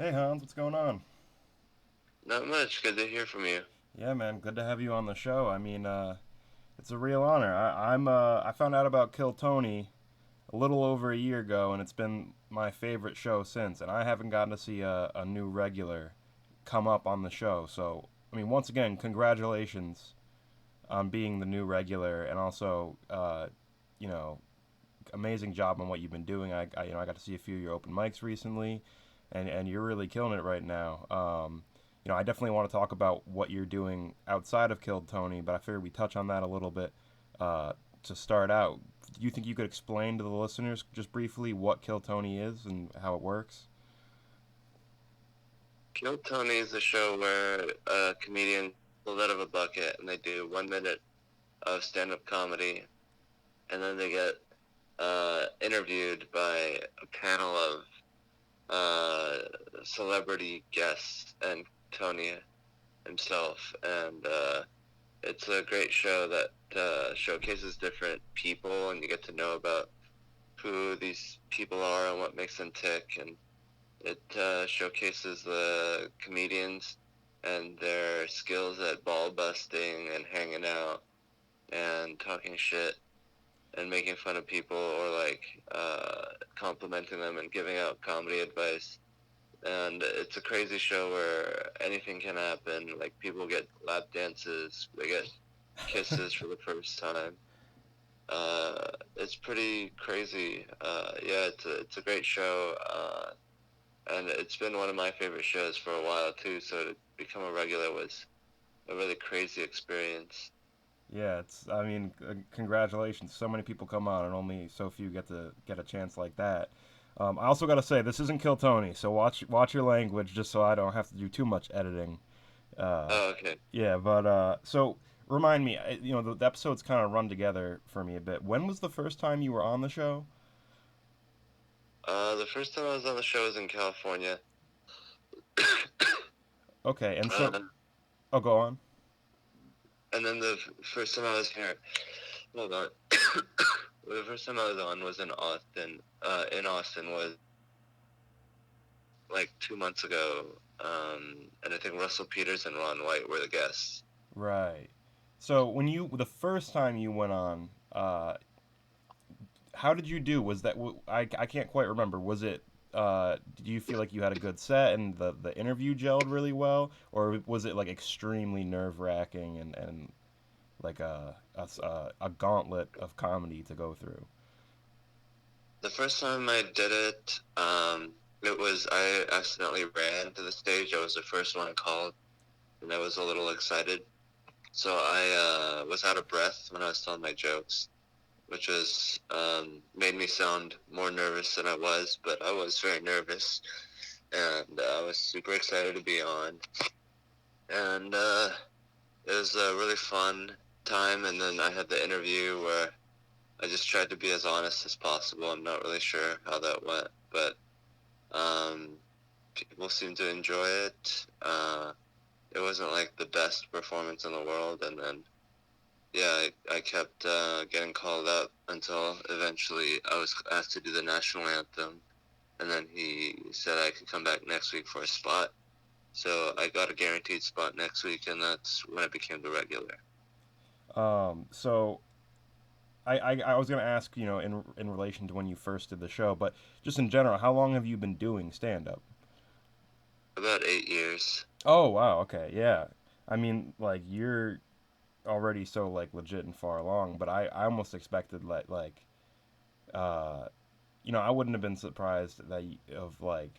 Hey Hans, what's going on? Not much. Good to hear from you. Yeah, man, good to have you on the show. It's a real honor. I found out about Kill Tony a little over a year ago, and it's been my favorite show since. And I haven't gotten to see a new regular come up on the show. So, I mean, once again, congratulations on being the new regular, and also, you know, amazing job on what you've been doing. I got to see a few of your open mics recently, and you're really killing it right now. I definitely want to talk about what you're doing outside of Killed Tony, but I figured we touch on that a little bit uh, to start out. Do you think you could explain to the listeners just briefly what Kill Tony is and how it works? Kill Tony is a show where a comedian pulls out of a bucket and they do 1 minute of stand up comedy, and then they get interviewed by a panel of celebrity guests and Tony himself. And it's a great show that showcases different people, and you get to know about who these people are and what makes them tick. And it showcases the comedians and their skills at ball busting and hanging out and talking shit and making fun of people or like complimenting them and giving out comedy advice. And it's a crazy show where anything can happen. Like people get lap dances, they get kisses for the first time. It's pretty crazy. Yeah, it's a great show. And it's been one of my favorite shows for a while too. So to become a regular was a really crazy experience. Yeah, it's. I mean, congratulations. So many people come on, and only so few get to get a chance like that. I also got to say, this isn't Kill Tony, so watch your language, just so I don't have to do too much editing. Uh, Oh, okay. yeah, but so remind me, the episodes kind of run together for me a bit. When was the first time you were on the show? The first time I was on the show was in California. Okay, and so, Uh, oh, go on. and then the first time I was here, hold on. The first time I was on was in Austin. In Austin was like 2 months ago. And I think Russell Peters and Ron White were the guests. Right. So the first time you went on, how did you do? Was that I can't quite remember. Was it did you feel like you had a good set and the interview gelled really well, or was it like extremely nerve wracking and like a gauntlet of comedy to go through? The first time I did it, it was I accidentally ran to the stage. I was the first one called, and I was a little excited. So I was out of breath when I was telling my jokes, which was made me sound more nervous than I was, but I was very nervous, and I was super excited to be on. And it was a really fun time. And then I had the interview where I just tried to be as honest as possible. I'm not really sure how that went, but um, people seemed to enjoy it. It wasn't like the best performance in the world, and then yeah, I kept getting called up until eventually I was asked to do the national anthem, and then he said I could come back next week for a spot. So I got a guaranteed spot next week, and that's when I became the regular. So I was gonna ask, in relation to when you first did the show, but just in general, how long have you been doing stand up? About 8 years. Oh wow, okay, yeah. I mean, like you're already so like legit and far along, but I almost expected uh I wouldn't have been surprised of like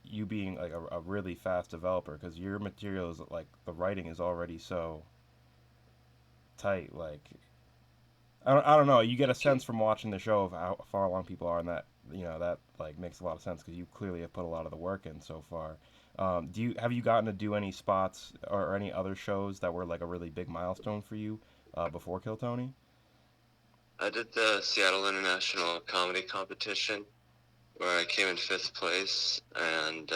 you being like a really fast developer because your material is like the writing is already so tight. Like I don't know, you get a Thank you. sense from watching the show of how far along people are, and that like makes a lot of sense because you clearly have put a lot of the work in so far. Have you gotten to do any spots or any other shows that were like a really big milestone for you before Kill Tony? I did the Seattle International Comedy Competition where I came in fifth place, and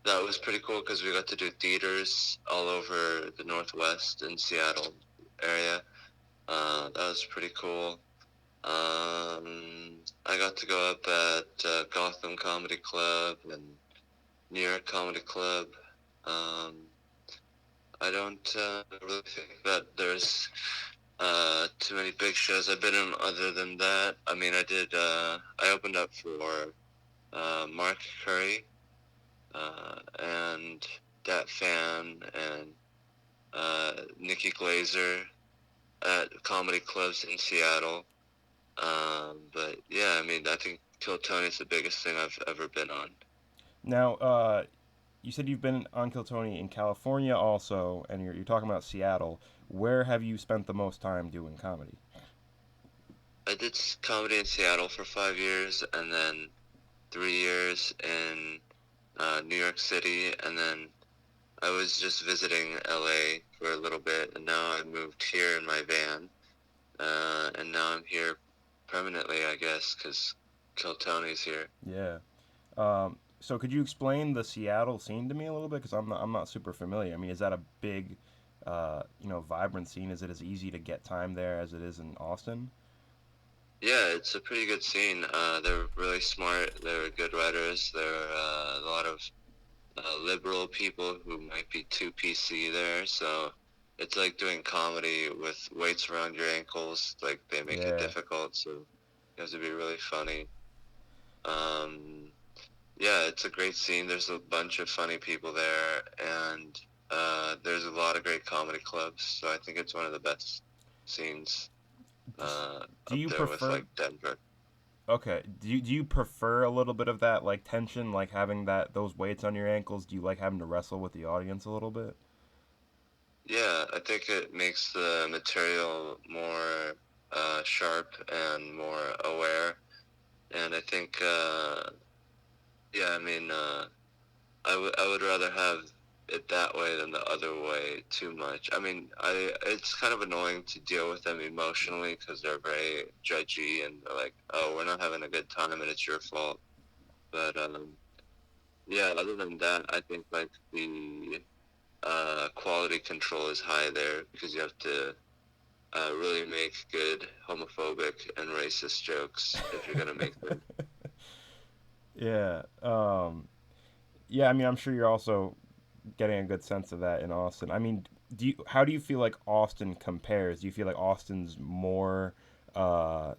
that was pretty cool because we got to do theaters all over the Northwest and Seattle area. That was pretty cool. I got to go up at Gotham Comedy Club and New York Comedy Club. Um, I don't really think that there's too many big shows I've been in other than that. I mean, I opened up for Mark Curry and Dat Fan and Nikki Glazer at comedy clubs in Seattle. But yeah, I mean, I think Kill Tony's the biggest thing I've ever been on. Now, you said you've been on Kill Tony in California also, and you're talking about Seattle. Where have you spent the most time doing comedy? I did comedy in Seattle for 5 years, and then 3 years in New York City, and then I was just visiting LA for a little bit, and now I moved here in my van, and now I'm here permanently, I guess, because Kill Tony's here. Yeah. So could you explain the Seattle scene to me a little bit? Because I'm not super familiar. I mean, is that a big, vibrant scene? Is it as easy to get time there as it is in Austin? Yeah, it's a pretty good scene. They're really smart. They're good writers. There are a lot of liberal people who might be too PC there, so it's like doing comedy with weights around your ankles. Like they make it Yeah. difficult, so you have to be really funny. Um, yeah, it's a great scene. There's a bunch of funny people there, and there's a lot of great comedy clubs. So I think it's one of the best scenes Do up you there with prefer? like Denver. Okay. Do you prefer a little bit of that like tension, like having those weights on your ankles? Do you like having to wrestle with the audience a little bit? Yeah, I think it makes the material more sharp and more aware. And I think, yeah, I mean, I would rather have it that way than the other way too much. I mean, it's kind of annoying to deal with them emotionally because they're very judgy and they're like, oh, we're not having a good time and it's your fault. But yeah, other than that, I think like the quality control is high there because you have to really make good homophobic and racist jokes if you're gonna make them. Yeah. Yeah. I mean, I'm sure you're also getting a good sense of that in Austin. I mean, how do you feel like Austin compares? Do you feel like Austin's more uh,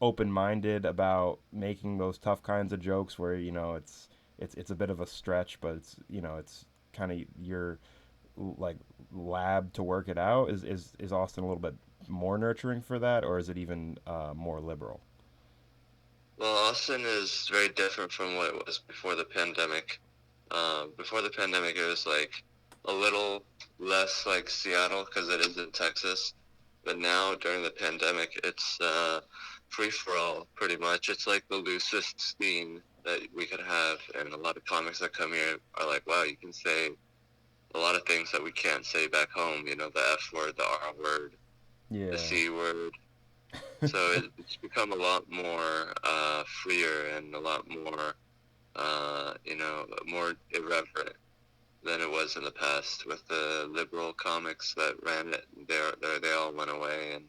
open-minded about making those tough kinds of jokes where it's a bit of a stretch, but it's kind of your like lab to work it out? Is Austin a little bit more nurturing for that, or is it even more liberal? Well, Austin is very different from what it was before the pandemic. Before the pandemic, it was like a little less like Seattle because it is in Texas. But now during the pandemic, it's free for all pretty much. It's like the loosest scene that we could have, and a lot of comics that come here are like, "Wow, you can say a lot of things that we can't say back home. You know, the F word, the R word, the Yeah. C word." So it's become a lot more freer and a lot more, more irreverent than it was in the past with the liberal comics that ran it. They all went away, and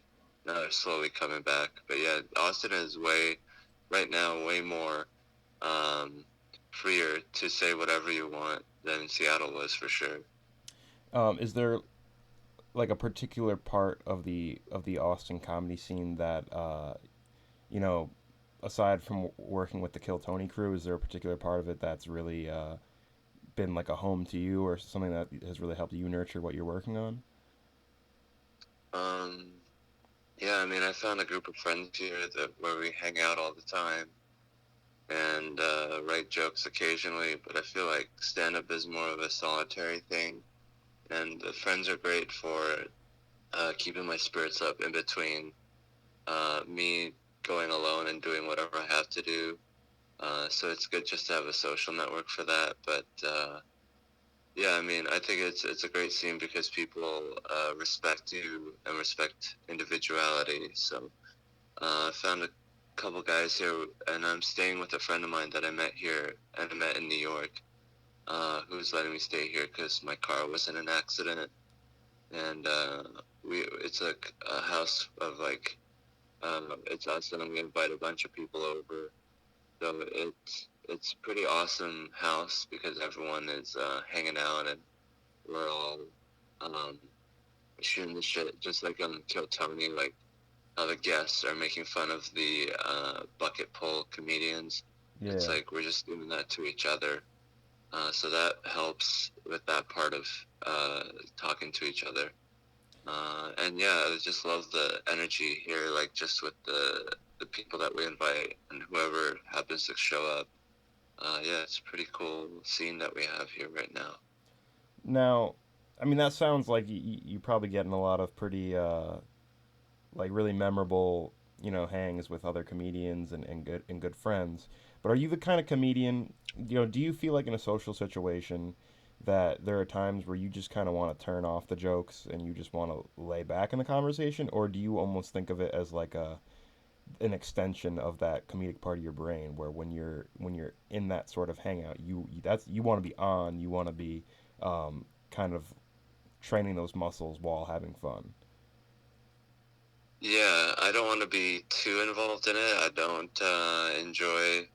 now they're slowly coming back. But yeah, Austin is right now, way more um, freer to say whatever you want than Seattle was for sure. Is there like a particular part of the Austin comedy scene that you know, aside from working with the Kill Tony crew, is there a particular part of it that's really been like a home to you, or something that has really helped you nurture what you're working on? Um, yeah, I mean, I found a group of friends here that where we hang out all the time and write jokes occasionally, but I feel like stand up is more of a solitary thing. And the friends are great for keeping my spirits up in between me going alone and doing whatever I have to do. So it's good just to have a social network for that. But yeah, I mean, I think it's a great scene because people respect you and respect individuality. So I found a couple guys here, and I'm staying with a friend of mine that I met here and I met in New York, who's letting me stay here because my car was in an accident, and it's like a house of like It's us, and I'm gonna invite a bunch of people over. So it's pretty awesome house because everyone is hanging out and we're all um, shooting the shit, just like on Kill Tony, like how the guests are making fun of the bucket pull comedians. It's Yeah. like we're just doing that to each other. So that helps with that part of uh, talking to each other. And yeah, I just love the energy here, like just with the people that we invite and whoever happens to show up. Yeah, it's a pretty cool scene that we have here right now. Now, I mean, that sounds like you probably getting a lot of pretty like really memorable, hangs with other comedians and good friends. But are you the kind of comedian, do you feel like in a social situation that there are times where you just kind of want to turn off the jokes and you just want to lay back in the conversation, or do you almost think of it as like a an extension of that comedic part of your brain where when you're in that sort of hangout, you want to be on, you want to be kind of training those muscles while having fun. Yeah, I don't want to be too involved in it. I don't enjoy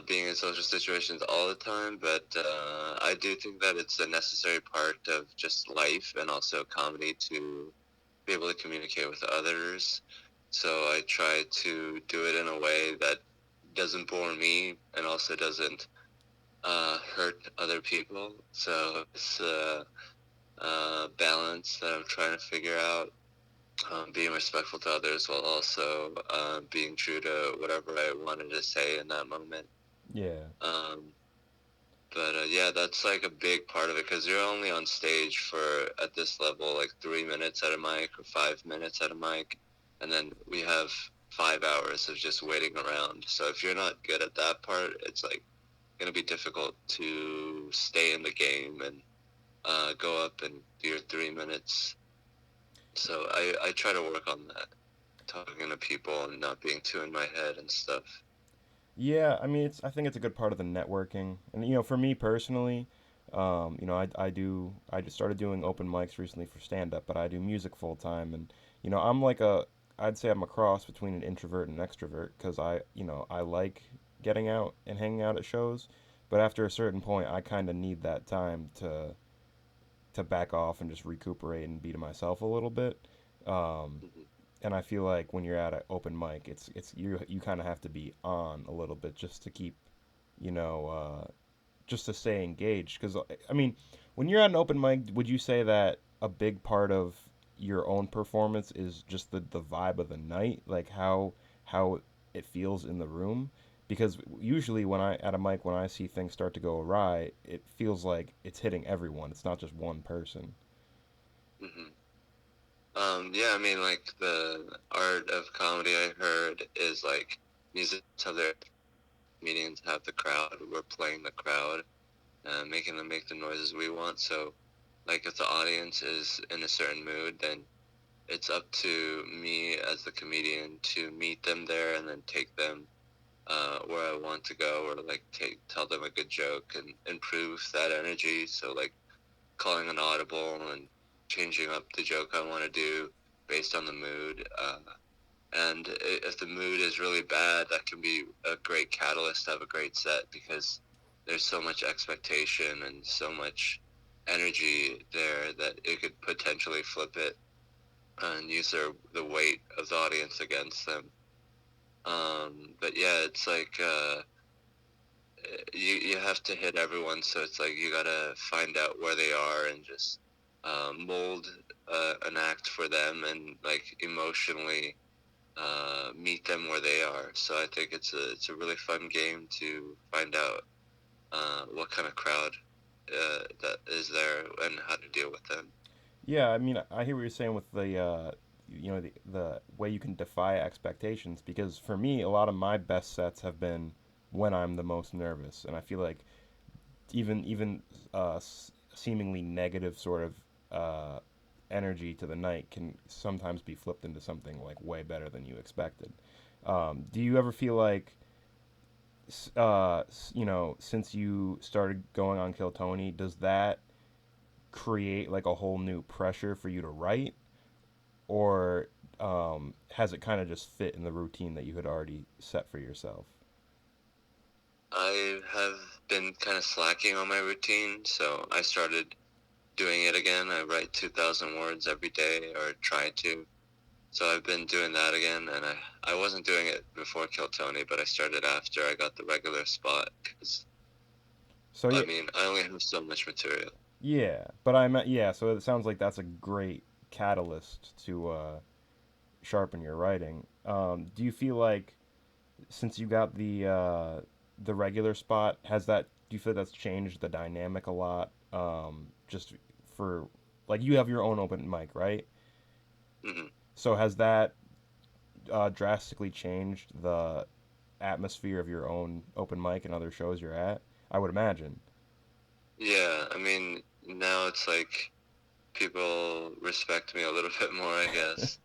being in social situations all the time, but I do think that it's a necessary part of just life and also comedy to be able to communicate with others. So I try to do it in a way that doesn't bore me and also doesn't hurt other people. So it's a balance that I'm trying to figure out, being respectful to others while also being true to whatever I wanted to say in that moment. Yeah. Um, but yeah, that's like a big part of it because you're only on stage for at this level like 3 minutes at a mic or 5 minutes at a mic, and then we have 5 hours of just waiting around. So if you're not good at that part, it's like gonna be difficult to stay in the game and go up and do your 3 minutes. So I try to work on that, talking to people and not being too in my head and stuff. Yeah, I mean, I think it's a good part of the networking. And for me personally, I just started doing open mics recently for stand up, but I do music full time, and I'm like I'd say I'm a cross between an introvert and an extrovert because I like getting out and hanging out at shows, but after a certain point, I kind of need that time to back off and just recuperate and be to myself a little bit. Um, Hmm. and I feel like when you're at an open mic, it's you kind of have to be on a little bit just to keep, you know, just to stay engaged. Because I mean, when you're at an open mic, would you say that a big part of your own performance is just the vibe of the night, like how it feels in the room? Because usually when I at a mic when I see things start to go awry, it feels like it's hitting everyone. It's not just one person. Hmm. Yeah, I mean, like the art of comedy I heard is like musicians have their comedians have the crowd. We're playing the crowd, making them make the noises we want. So, like, if the audience is in a certain mood, then it's up to me as the comedian to meet them there and then take them where I want to go, or like tell them a good joke and improve that energy. So like calling an audible and changing up the joke I want to do based on the mood. And if the mood is really bad, that can be a great catalyst to have a great set because there's so much expectation and so much energy there that it could potentially flip it and use the weight of the audience against them. But yeah, it's like you have to hit everyone, so it's like you gotta find out where they are and just mold an act for them and like emotionally meet them where they are. So I think it's a really fun game to find out what kind of crowd that is there and how to deal with them. Yeah, I mean, I hear what you're saying with the way you can defy expectations. Because for me, a lot of my best sets have been when I'm the most nervous, and I feel like even seemingly negative sort of energy to the night can sometimes be flipped into something like way better than you expected. Do you ever feel like, since you started going on Kill Tony, does that create like a whole new pressure for you to write, or has it kind of just fit in the routine that you had already set for yourself? I have been kind of slacking on my routine, so I started doing it again. I write 2,000 words every day, or try to. So I've been doing that again, and I wasn't doing it before Kill Tony, but I started after I got the regular spot, because, So I yeah, mean, I only have so much material. yeah, but I meant yeah. So it sounds like that's a great catalyst to sharpen your writing. Do you feel like since you got the regular spot, has that do you feel that's changed the dynamic a lot? Just for like you have your own open mic, right? Hmm. So has that drastically changed the atmosphere of your own open mic and other shows you're at? I would imagine. Yeah, I mean, now it's like people respect me a little bit more, I guess.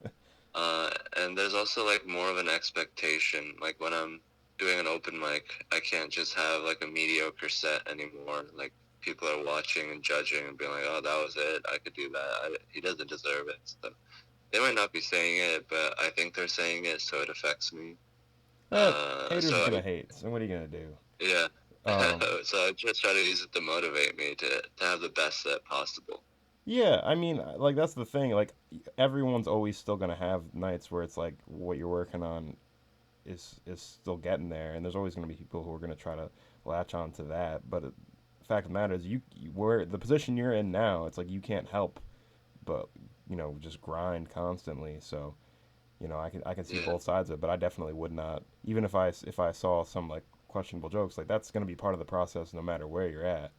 And there's also like more of an expectation. Like when I'm doing an open mic, I can't just have like a mediocre set anymore. Like people are watching and judging and being like, "Oh, that was it. I could do that. He doesn't deserve it." So they might not be saying it, but I think they're saying it, so it affects me. Eh, haters are So gonna hate. So what are you gonna do? yeah. Um, So I just try to use it to motivate me to have the best set possible. yeah, I mean, like that's the thing. Like everyone's always still gonna have nights where it's like what you're working on is still getting there, and there's always gonna be people who are gonna try to latch on to that. But the fact of the matter is, you where the position you're in now, it's like you can't help but just grind constantly. So I can see Yeah. both sides of it, but I definitely would not, even if I saw some like questionable jokes, like that's gonna be part of the process no matter where you're at.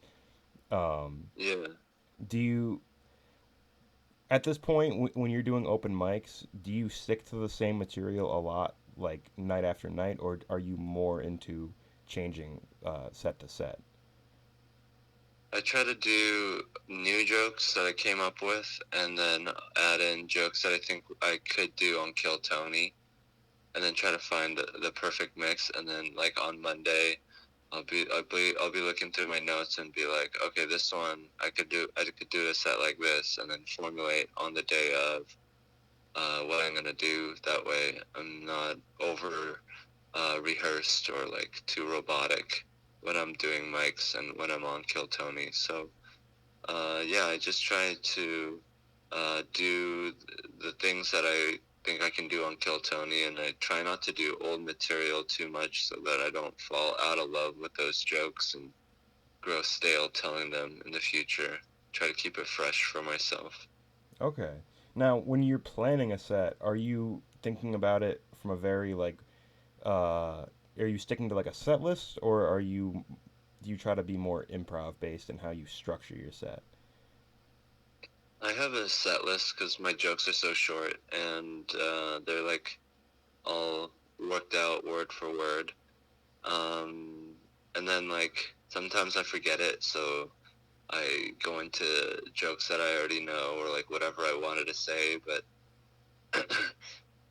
Um, Yeah. do you at this point when you're doing open mics, do you stick to the same material a lot, like night after night, or are you more into changing set to set? I try to do new jokes that I came up with, and then add in jokes that I think I could do on Kill Tony, and then try to find the perfect mix. And then like on Monday, I'll be looking through my notes and be like, okay, this one I could do a set like this, and then formulate on the day of what I'm gonna do. That way, I'm not over rehearsed or like too robotic when I'm doing mics and when I'm on Kill Tony. So yeah, I just try to do the things that I think I can do on Kill Tony, and I try not to do old material too much so that I don't fall out of love with those jokes and grow stale telling them in the future. Try to keep it fresh for myself. Okay. Now, when you're planning a set, are you thinking about it from a very like are you sticking to like a set list, or do you try to be more improv based in how you structure your set? I have a set list because my jokes are so short, and they're like all worked out word for word. Um, and then like sometimes I forget it, so I go into jokes that I already know or like whatever I wanted to say. But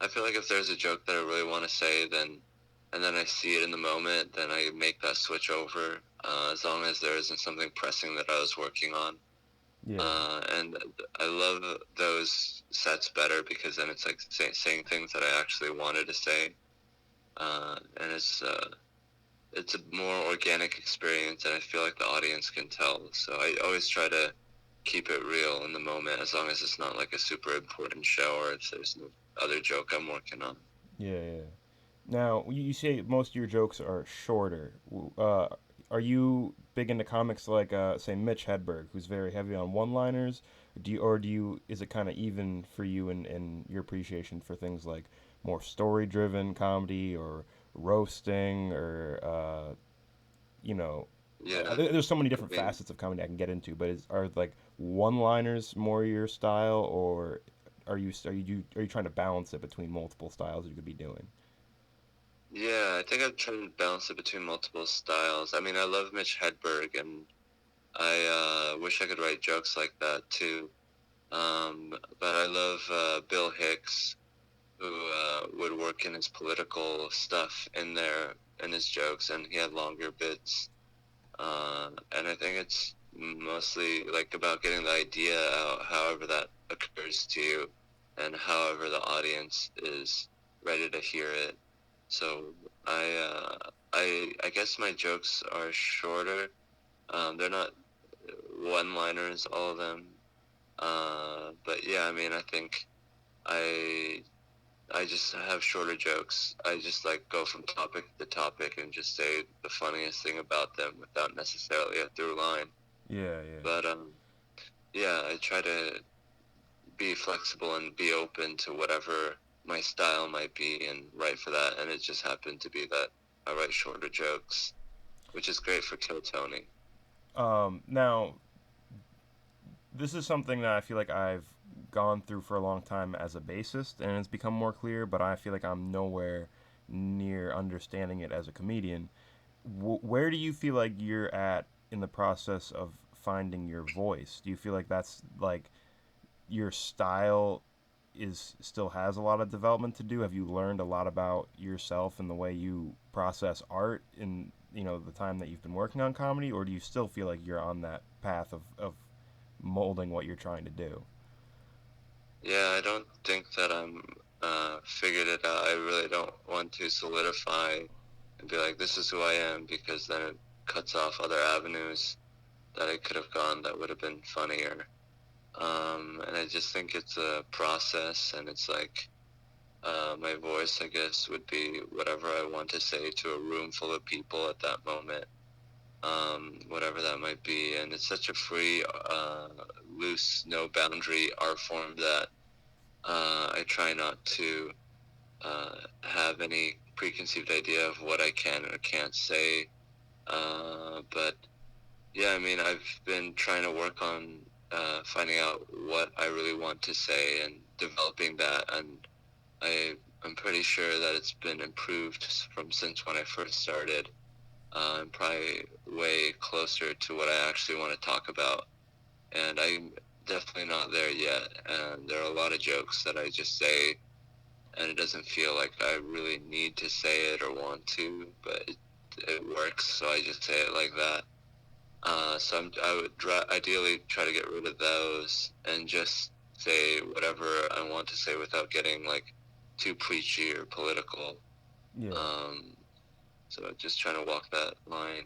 I feel like if there's a joke that I really want to say, then and then I see it in the moment, then I make that switch over. As long as there isn't something pressing that I was working on. Yeah. And I love those sets better because then it's like saying things that I actually wanted to say. And it's a more organic experience, and I feel like the audience can tell. So I always try to keep it real in the moment, as long as it's not like a super important show or if there's no other joke I'm working on. Yeah, yeah. Now, you say most of your jokes are shorter. Are you big into comics like, say, Mitch Hedberg, who's very heavy on one-liners? Is it kind of even for you in your appreciation for things like more story-driven comedy or roasting or, you know, Yeah, there's so many I different mean, facets of comedy I can get into, but are like one-liners more your style, or are you trying to balance it between multiple styles you could be doing? yeah, I think I'm trying to balance it between multiple styles. I mean, I love Mitch Hedberg, and I wish I could write jokes like that too. But I love Bill Hicks, who would work in his political stuff in there in his jokes, and he had longer bits. And I think it's mostly like about getting the idea out, however that occurs to you. and however the audience is ready to hear it. So I guess my jokes are shorter. They're not one-liners, all of them. But yeah, I mean, I think I I just have shorter jokes. I just like go from topic to topic and just say the funniest thing about them without necessarily a through line. Yeah, yeah. But yeah, I try to be flexible and be open to whatever my style might be and write for that. And it just happened to be that I write shorter jokes, which is great for Kill Tony. Now, this is something that I feel like I've gone through for a long time as a bassist, and it's become more clear, but I feel like I'm nowhere near understanding it as a comedian. Where do you feel like you're at in the process of finding your voice? Do you feel like that's like your style is still has a lot of development to do? Have you learned a lot about yourself and the way you process art in the time that you've been working on comedy, or do you still feel like you're on that path of molding what you're trying to do? Yeah, I don't think that I'm figured it out. I really don't want to solidify and be like, this is who I am, because then it cuts off other avenues that I could have gone that would have been funnier. And I just think it's a process, and it's like my voice, I guess, would be whatever I want to say to a room full of people at that moment, whatever that might be. And it's such a free, loose, no boundary art form that I try not to have any preconceived idea of what I can or can't say. But yeah, I mean, I've been trying to work on finding out what I really want to say and developing that, and I'm pretty sure that it's been improved from since when I first started. I'm probably way closer to what I actually want to talk about, and I'm definitely not there yet. And there are a lot of jokes that I just say, and it doesn't feel like I really need to say it or want to, but it works, so I just say it like that. So I would ideally try to get rid of those and just say whatever I want to say without getting like too preachy or political. Yeah. Um, so just trying to walk that line.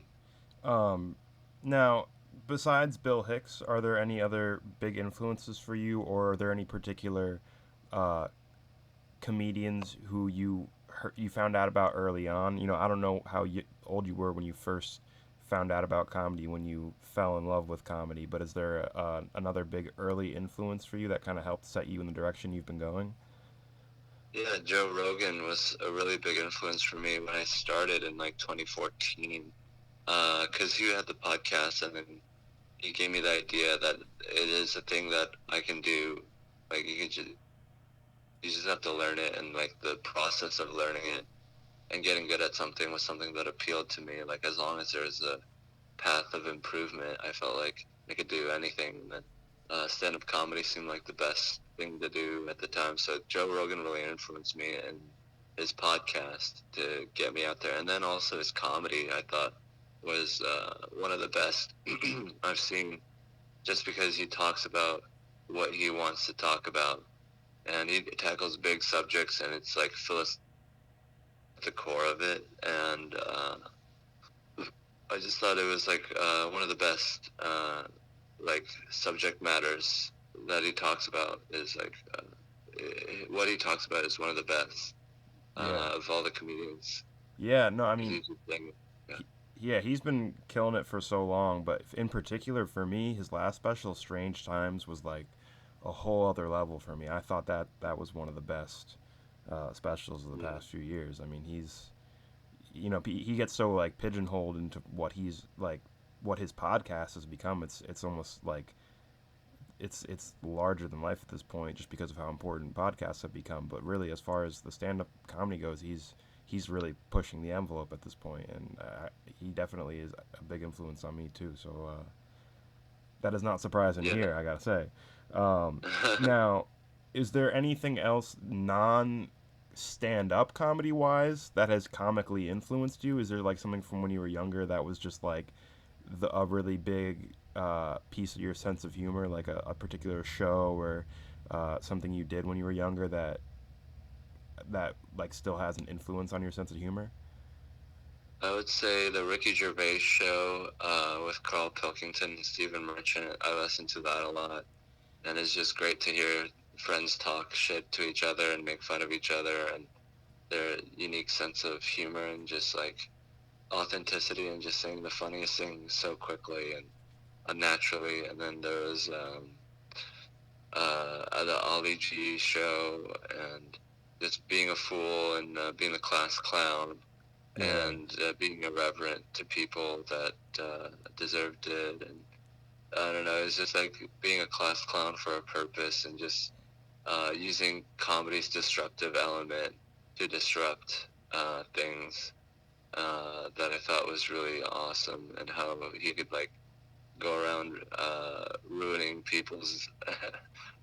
Um, Now, besides Bill Hicks, are there any other big influences for you, or are there any particular uh, comedians who you found out about early on? I don't know how old you were when you first found out about comedy, when you fell in love with comedy, but is there another big early influence for you that kind of helped set you in the direction you've been going? Yeah, Joe Rogan was a really big influence for me when I started in like 2014. Because he had the podcast, and then he gave me the idea that it is a thing that I can do. Like you just have to learn it, and like the process of learning it and getting good at something was something that appealed to me. Like as long as there's a path of improvement, I felt like I could do anything. And then stand-up comedy seemed like the best thing to do at the time. So Joe Rogan really influenced me, and his podcast to get me out there. And then also his comedy, I thought was one of the best I've seen, just because he talks about what he wants to talk about, and he tackles big subjects, and it's like philosophical at the core of it. And I just thought it was like one of the best like subject matters that he talks about is like what he talks about is one of the best Yeah. of all the comedians. Yeah, no, I mean, He's just like, yeah, yeah, he's been killing it for so long, but in particular for me, his last special, Strange Times, was like a whole other level for me. I thought that was one of the best specials of the yeah, past few years. I mean, he gets so like pigeonholed into what he's like, what his podcast has become. It's almost like it's larger than life at this point, just because of how important podcasts have become. But really, as far as the stand up comedy goes, he's really pushing the envelope at this point, and he definitely is a big influence on me too. So that is not surprising yeah. here, I gotta say. Now, is there anything else non stand up comedy wise that has comically influenced you? Is there like something from when you were younger that was just like a really big piece of your sense of humor, like a particular show or something you did when you were younger that like still has an influence on your sense of humor? I would say the Ricky Gervais show with Carl Pilkington and Stephen Merchant. I listen to that a lot, and it's just great to hear friends talk shit to each other and make fun of each other and their unique sense of humor and just like authenticity and just saying the funniest things so quickly and unnaturally. And then there was the Ollie G show and just being a fool and being the class clown Yeah, and being irreverent to people that deserved it. And I don't know, it's just like being a class clown for a purpose and just using comedy's disruptive element to disrupt things that I thought was really awesome, and how he could like go around ruining people's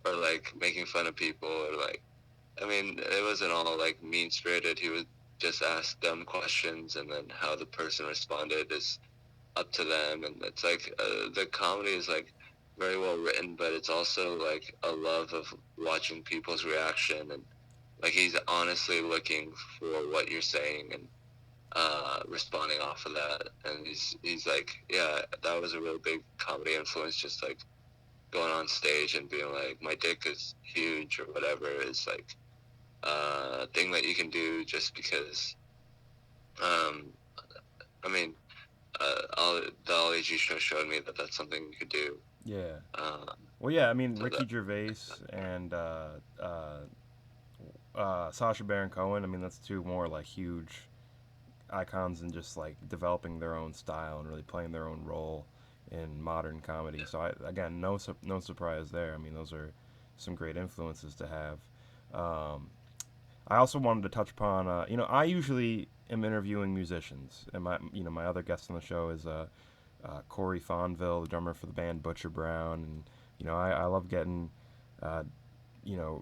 or like making fun of people or like I mean it wasn't all like mean spirited. He would just ask dumb questions and then how the person responded is up to them. And it's like the comedy is like very well written, but it's also like a love of watching people's reaction, and like he's honestly looking for what you're saying and responding off of that. And he's like, yeah, that was a real big comedy influence. Just like going on stage and being like, my dick is huge or whatever is like a thing that you can do just because. Um, I mean, the Ollie G show showed me that that's something you could do. yeah. Um, Well, yeah. I mean, so that Ricky Gervais and Sacha Baron Cohen. I mean, that's two more like huge icons in just like developing their own style and really playing their own role in modern comedy. So again, no surprise there. I mean, those are some great influences to have. Um, I also wanted to touch upon, I usually am interviewing musicians, and my other guest on the show is Corey Fonville, the drummer for the band Butcher Brown, and I love getting, uh,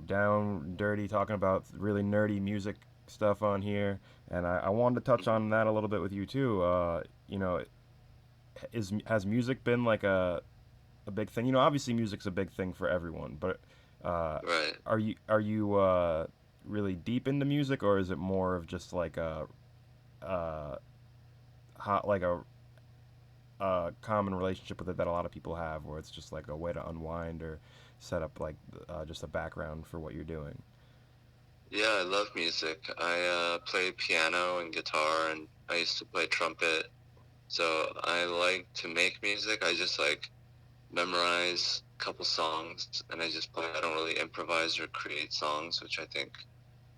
down dirty, talking about really nerdy music stuff on here, and I wanted to touch mhm. on that a little bit with you too. Has music been like a big thing? Obviously music's a big thing for everyone, but uh, Right. are you really deep into music, or is it more of just like uh, hot like a common relationship with it that a lot of people have, where it's just like a way to unwind or set up like just a background for what you're doing? Yeah, I love music. I play piano and guitar, and I used to play trumpet. So I like to make music. I just like memorize a couple songs and I just play. I don't really improvise or create songs, which I think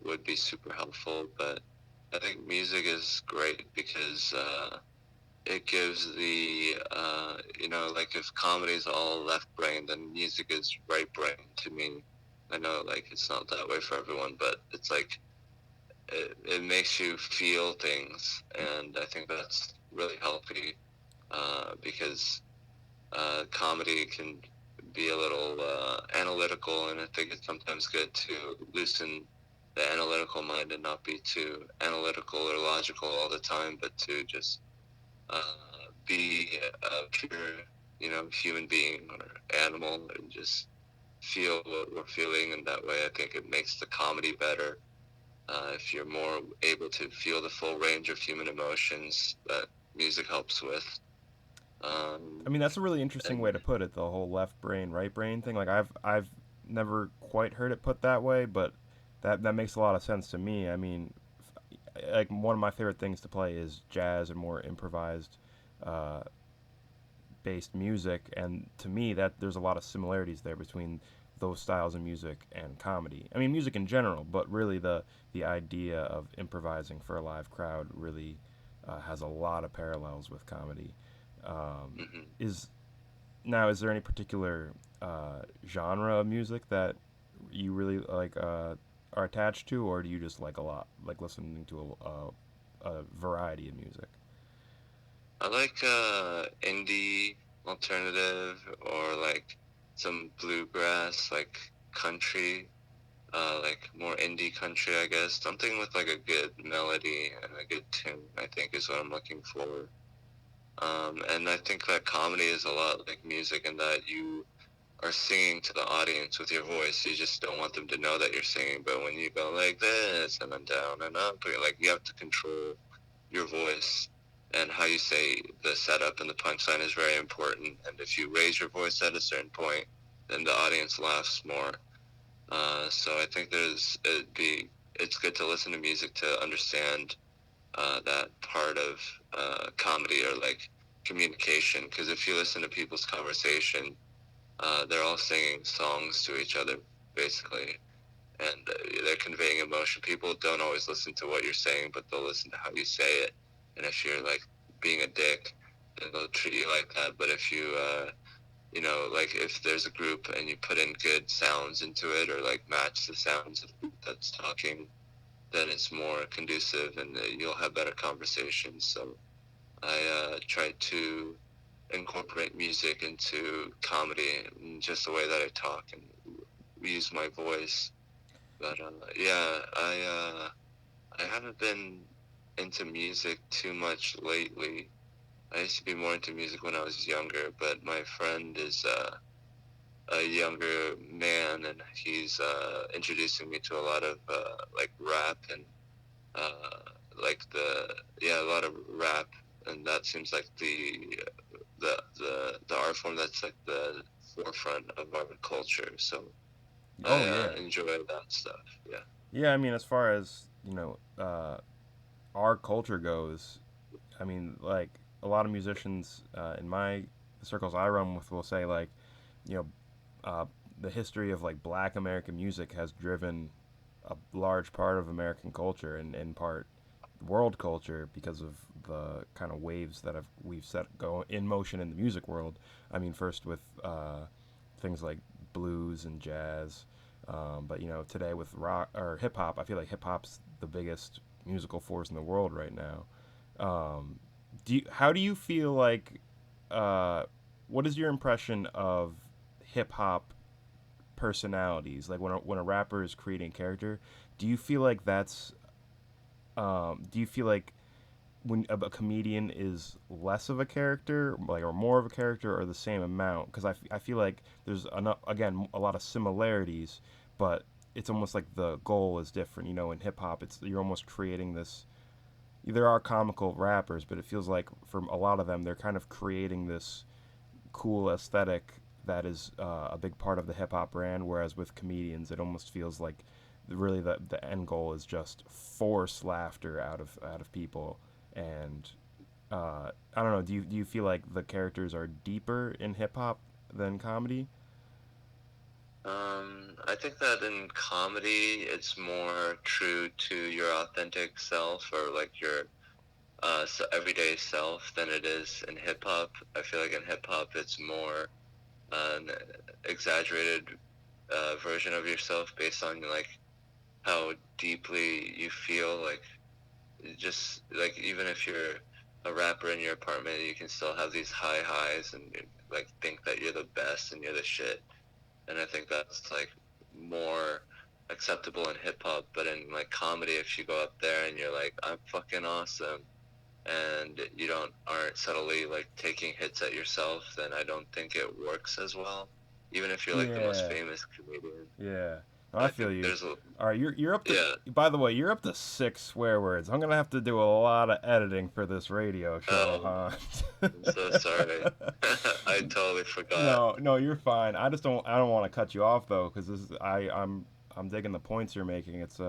would be super helpful. But I think music is great because it gives like if comedy is all left brain, then music is right brain to me. I know like it's not that way for everyone, but it's like it makes you feel things, and I think that's really healthy because comedy can be a little analytical, and I think it's sometimes good to loosen the analytical mind and not be too analytical or logical all the time, but to just be a pure, human being or animal and just feel what we're feeling. And that way, I think it makes the comedy better. If you're more able to feel the full range of human emotions that music helps with. I Um, mean, that's a really interesting way and to put it, the whole left brain, right brain thing. Like I've never quite heard it put that way, but that makes a lot of sense to me. I mean, like one of my favorite things to play is jazz and more improvised uh, based music, and to me that there's a lot of similarities there between those styles of music and comedy. I mean, music in general, but really the idea of improvising for a live crowd really has a lot of parallels with comedy. mhm. Is is there any particular genre of music that you really like are attached to, or do you just like a lot, like listening to a variety of music? I like indie alternative or like some bluegrass, like country, like more indie country, I guess. Something with like a good melody and a good tune, I think is what I'm looking for. And I think that comedy is a lot like music in that you are singing to the audience with your voice. You just don't want them to know that you're singing. But when you go like this and then down and up, like you have to control your voice, and how you say the setup and the punchline is very important. And if you raise your voice at a certain point, then the audience laughs more. So I think it's good to listen to music to understand that part of comedy, or like communication. Because if you listen to people's conversation, they're all singing songs to each other, basically, and they're conveying emotion. People don't always listen to what you're saying, but they'll listen to how you say it. And if you're like being a dick, then they'll treat you like that. But if like if there's a group and you put in good sounds into it, or like match the sounds of the group that's talking, then it's more conducive, and you'll have better conversations. So I try to incorporate music into comedy in just the way that I talk and use my voice. But yeah, I haven't been into music too much lately. I used to be more into music when I was younger, but my friend is a younger man, and he's introducing me to a lot of like rap and uh, like a lot of rap, and that seems like the art form that's like the forefront of our culture. So Oh I yeah, enjoy that stuff. Yeah. yeah. I mean, as far as our culture goes, I mean, like a lot of musicians in my circles I run with will say like, you know, uh, the history of like Black American music has driven a large part of American culture, and in part world culture, because of the kind of waves that we've set go in motion in the music world. I mean, first with things like blues and jazz, but today with rock or hip hop, I feel like hip hop's the biggest musical force in the world right now. Um, how do you feel like? Uh, what is your impression of hip hop personalities? Like when a rapper is creating character, do you feel like do you feel like when a comedian is less of a character, like, or more of a character, or the same amount? Because I feel like there's again a lot of similarities, but it's almost like the goal is different. In hip hop, it's you're almost creating this. There are comical rappers, but it feels like for a lot of them, they're kind of creating this cool aesthetic that is a big part of the hip hop brand. Whereas with comedians, it almost feels like really the end goal is just force laughter out of people. And I don't know. Do you feel like the characters are deeper in hip hop than comedy? I think that in comedy, it's more true to your authentic self, or like your everyday self, than it is in hip hop. I feel like in hip hop, it's more an exaggerated version of yourself based on like how deeply you feel. Like just like even if you're a rapper in your apartment, you can still have these high highs and like think that you're the best and you're the shit. And I think that's like more acceptable in hip hop. But in like comedy, if you go up there and you're like, I'm fucking awesome, and you don't aren't subtly like taking hits at yourself, then I don't think it works as well. Even if you're like the most Yeah, famous comedian, yeah. No, I I feel think you. there's a All right, you're up to. yeah. By the way, you're up to 6 swear words. I'm gonna have to do a lot of editing for this radio show, Oh, huh? I'm so sorry. I totally forgot. No, no, you're fine. I just don't. I don't want to cut you off though, because this is. I'm digging the points you're making. It's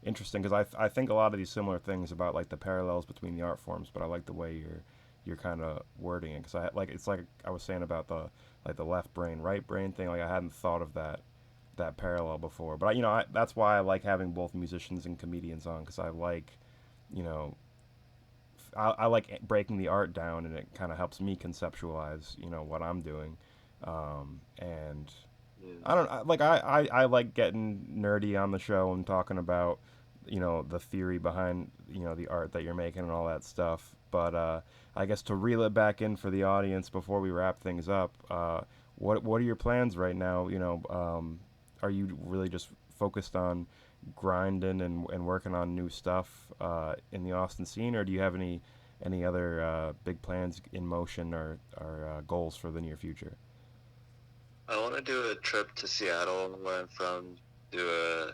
interesting because I think a lot of these similar things about like the parallels between the art forms, but I like the way you're kind of wording it, because I like it's like I was saying about the left brain right brain thing. Like I hadn't thought of that parallel before, but that's why I like having both musicians and comedians on, because I like you know I like breaking the art down, and it kind of helps me conceptualize what I'm doing. And Yeah. I don't like I like getting nerdy on the show and talking about the theory behind the art that you're making and all that stuff. But I guess to reel it back in for the audience before we wrap things up, what are your plans right now? Are you really just focused on grinding and working on new stuff in the Austin scene, or do you have any other big plans in motion, or goals for the near future? I want to do a trip to Seattle, where I'm from. Do a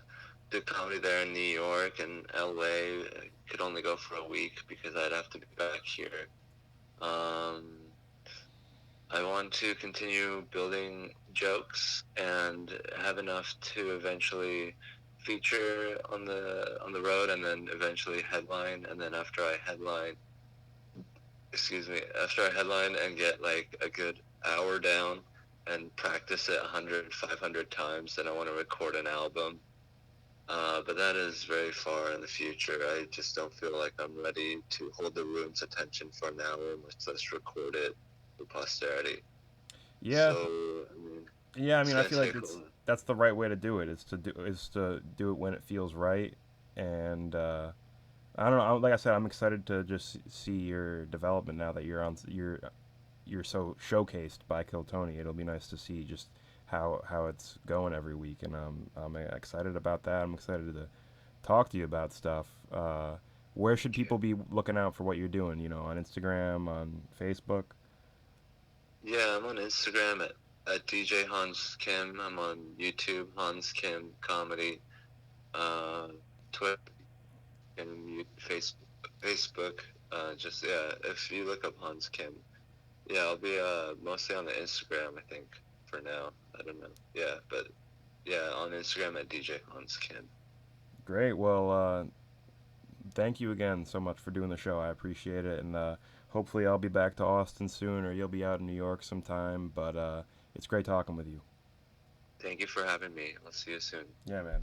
do comedy there in New York and LA. I could only go for a week because I'd have to be back here. Um, I want to continue building jokes and have enough to eventually feature on the road, and then eventually headline. And then after I headline and get like a good hour down and practice it 100, 500 times, then I want to record an album. But that is very far in the future. I just don't feel like I'm ready to hold the room's attention for an hour, much less record it for posterity. Yeah, So, I mean, yeah. I it's mean, I gonna feel like take it's that's the right way to do it. Is to do it when it feels right, and I don't know. Like I said, I'm excited to just see your development now that you're so showcased by Kill Tony. It'll be nice to see just how it's going every week, and I'm excited about that. I'm excited to talk to you about stuff. Where should people be looking out for what you're doing? On Instagram, on Facebook. Yeah, I'm on Instagram at DJ Hans Kim. I'm on YouTube, Hans Kim Comedy, uh, Twitter, and Facebook. Just yeah, if you look up Hans Kim, yeah, I'll be mostly on the Instagram, I think, for now. I don't know. Yeah, but yeah, on Instagram at DJ Hans Kim. Great. Well, thank you again so much for doing the show. I appreciate it, and hopefully I'll be back to Austin soon, or you'll be out in New York sometime. But it's great talking with you. Thank you for having me. I'll see you soon. Yeah, man.